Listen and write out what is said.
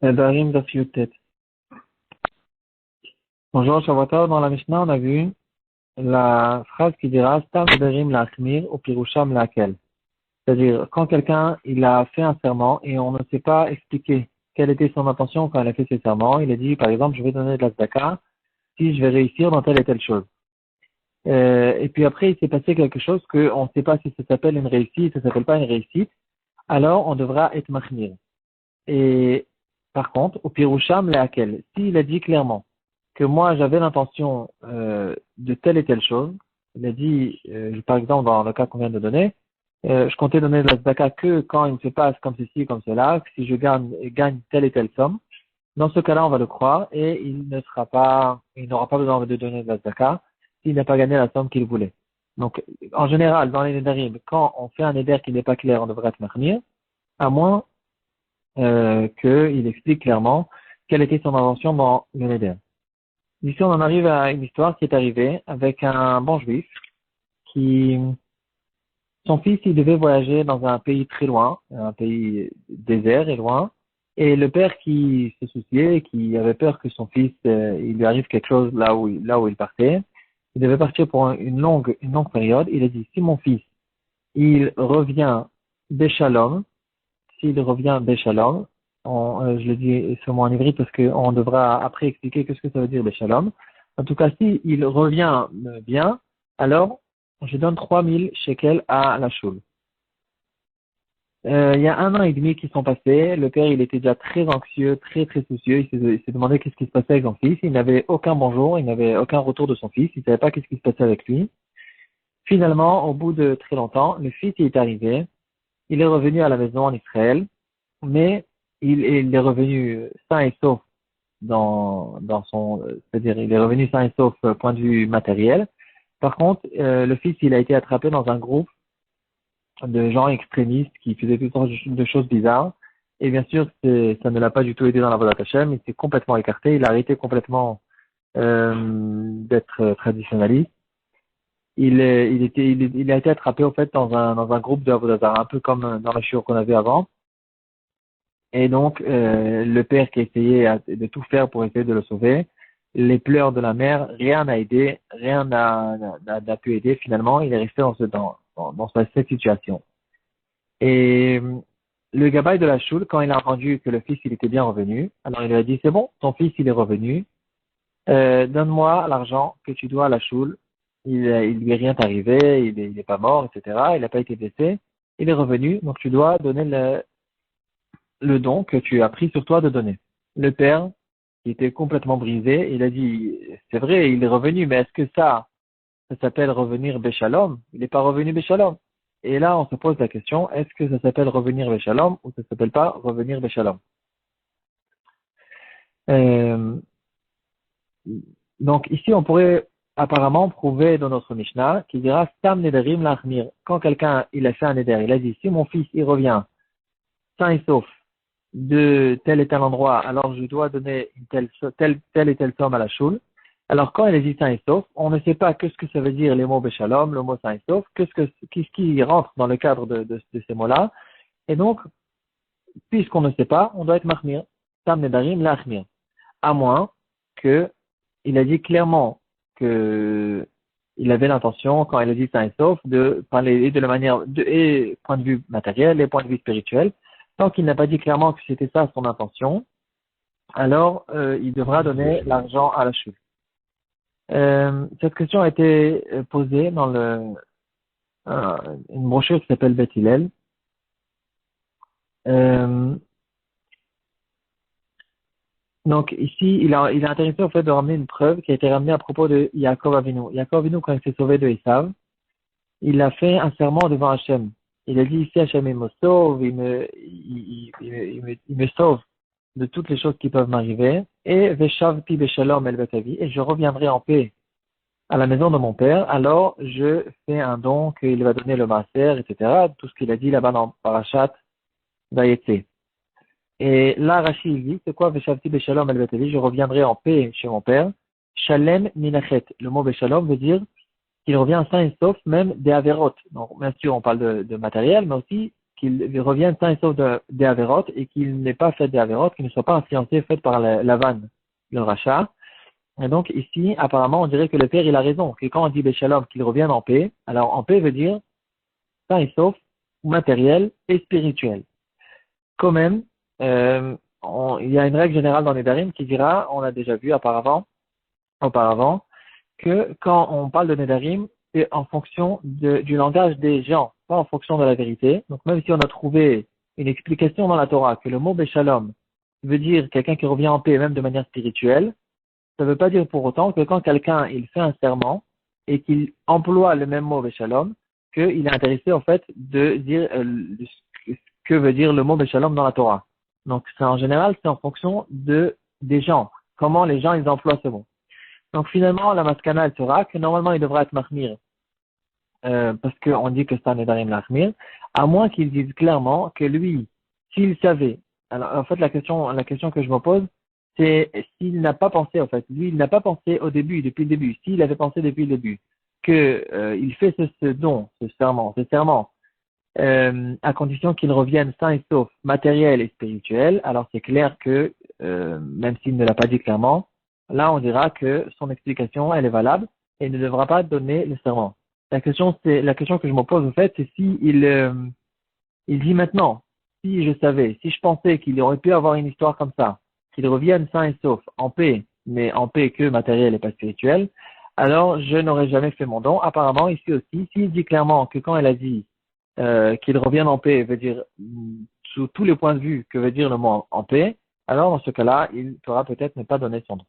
Darim Daf Yutet. Bonjour, Shavata, dans la Mishnah, on a vu la phrase qui dira Stam Darim Lachmir ou Pirusham Lakel. C'est-à-dire, quand quelqu'un, il a fait un serment et on ne sait pas expliquer quelle était son intention quand il a fait ce serment, il a dit, par exemple, je vais donner de la tzedaka si je vais réussir dans telle et telle chose. Et puis après, il s'est passé quelque chose qu'on ne sait pas si ça s'appelle une réussite, ça s'appelle pas une réussite, alors on devra être machmir. Et par contre, au Pirusham Lakel, s'il a dit clairement que moi j'avais l'intention de telle et telle chose, il a dit, par exemple dans le cas qu'on vient de donner, je comptais donner de la tzedaka que quand il se passe comme ceci, comme cela, que si je gagne telle et telle somme, dans ce cas-là on va le croire et il n'aura pas besoin de donner de la tzedaka s'il n'a pas gagné la somme qu'il voulait. Donc en général, dans les nédarim, quand on fait un néder qui n'est pas clair, on devrait être marmir, à moins qu'il explique clairement quelle était son intention dans le néder. Ici, on en arrive à une histoire qui est arrivée avec un bon juif qui, son fils, il devait voyager dans un pays très loin, un pays désert et loin, et le père qui se souciait, qui avait peur que son fils, il lui arrive quelque chose là où il partait, il devait partir pour une longue période. Il a dit, si mon fils, il revient Béchalom, s'il revient Béchalom, je le dis seulement en hybride parce qu'on devra après expliquer qu'est-ce que ça veut dire Béchalom. En tout cas, s'il revient bien, alors je donne 3000 shekels à la choule. Il y a 1 an et demi qui sont passés. Le père, il était déjà très anxieux, très très soucieux. Il s'est demandé qu'est-ce qui se passait avec son fils. Il n'avait aucun bonjour, il n'avait aucun retour de son fils. Il ne savait pas qu'est-ce qui se passait avec lui. Finalement, au bout de très longtemps, le fils est arrivé. Il est revenu à la maison en Israël, mais il est revenu sain et sauf c'est-à-dire il est revenu sain et sauf point de vue matériel. Par contre, le fils, il a été attrapé dans un groupe de gens extrémistes qui faisaient toutes sortes de choses bizarres. Et bien sûr, ça ne l'a pas du tout aidé dans la voie d'Hachem. Il s'est complètement écarté. Il a arrêté complètement d'être traditionnaliste. Il a été attrapé au fait dans un groupe de Avodah, un peu comme dans la shiur qu'on avait avant. Et donc, le père qui essayait de tout faire pour essayer de le sauver, les pleurs de la mère, rien n'a aidé, rien n'a pu aider. Finalement, il est resté dans cette situation. Et le gabaï de la choule, quand il a entendu que le fils il était bien revenu, alors il lui a dit, c'est bon, ton fils il est revenu, donne-moi l'argent que tu dois à la choule. Il lui est rien arrivé, il est pas mort, etc. Il n'a pas été blessé. Il est revenu, donc tu dois donner le don que tu as pris sur toi de donner. Le père, qui était complètement brisé, il a dit, c'est vrai, il est revenu, mais est-ce que ça s'appelle revenir Béchalom? Il n'est pas revenu Béchalom. Et là, on se pose la question, est-ce que ça s'appelle revenir Béchalom ou ça s'appelle pas revenir Béchalom? Euh, donc ici, on pourrait apparemment prouver dans notre Mishnah qui dira Stam Nedarim Lachmir. Quand quelqu'un, il a fait un Neder, il a dit, si mon fils, il revient sain et sauf de tel et tel endroit, alors je dois donner telle et telle somme à la choule. Alors quand il est dit sain et sauf, on ne sait pas qu'est-ce que ça veut dire les mots Béchalom, le mot sain et sauf, qu'est-ce qui rentre dans le cadre de ces mots-là. Et donc, puisqu'on ne sait pas, on doit être mahmir. Tam nedarim lachmir. À moins que il a dit clairement que il avait l'intention, quand il a dit sain et sauf, de parler de la manière, et point de vue matériel et point de vue spirituel. Tant qu'il n'a pas dit clairement que c'était ça son intention, alors il devra donner l'argent à la chute. Cette question a été posée dans une brochure qui s'appelle Beth Hillel. Donc ici, il est intéressé au fait de ramener une preuve qui a été ramenée à propos de Yaakov Avinu. Yaakov Avinu, quand il s'est sauvé de Esav, il a fait un serment devant Hachem. Il a dit ici, Hachem, il me sauve, il me sauve de toutes les choses qui peuvent m'arriver. Et Veshavti Beshalom El Betavi, et je reviendrai en paix à la maison de mon père. Alors je fais un don qu'il va donner le maaser, etc. Tout ce qu'il a dit là-bas dans Parashat Vayetse. Et là, Rachid dit, c'est quoi Veshavti Beshalom El Betavi? Je reviendrai en paix chez mon père. Shalem Minachet. Le mot Beshalom veut dire qu'il revient sain et sauf même des avérotes. Donc, bien sûr, on parle de matériel, mais aussi qu'il revienne sain et sauf des avérotes et qu'il n'ait pas fait des avérotes, qu'il ne soit pas influencé fait par la vanne, le rachat. Et donc ici, apparemment, on dirait que le père il a raison, que quand on dit Béchalom qu'il revienne en paix, alors en paix veut dire sain et sauf, matériel et spirituel. Quand même, il y a une règle générale dans les Nedarim qui dira, on l'a déjà vu auparavant, que quand on parle de Nedarim, c'est en fonction du langage des gens, pas en fonction de la vérité. Donc même si on a trouvé une explication dans la Torah que le mot Béchalom veut dire quelqu'un qui revient en paix, même de manière spirituelle, ça ne veut pas dire pour autant que quand quelqu'un il fait un serment et qu'il emploie le même mot Béchalom, qu'il est intéressé en fait de dire ce que veut dire le mot Béchalom dans la Torah. Donc c'est en général c'est en fonction des gens, comment les gens ils emploient ce mot. Donc finalement la maskana elle sera que normalement il devrait être mahmir parce qu'on dit que c'est un nedarim lahmir, à moins qu'il dise clairement que lui, s'il savait. Alors en fait la question que je me pose, c'est s'il n'a pas pensé en fait, lui il n'a pas pensé depuis le début, s'il avait pensé depuis le début que il fait ce serment, à condition qu'il revienne sain et sauf, matériel et spirituel, alors c'est clair que même s'il ne l'a pas dit clairement, là on dira que son explication elle est valable et il ne devra pas donner le serment. La question que je me pose en fait, c'est si il dit maintenant, si je savais, si je pensais qu'il aurait pu avoir une histoire comme ça, qu'il revienne sain et sauf, en paix, mais en paix que matériel et pas spirituel, alors je n'aurais jamais fait mon don. Apparemment, ici aussi, s'il dit clairement que quand elle a dit qu'il revienne en paix, veut dire sous tous les points de vue que veut dire le mot en paix, alors dans ce cas-là, il pourra peut-être ne pas donner son don.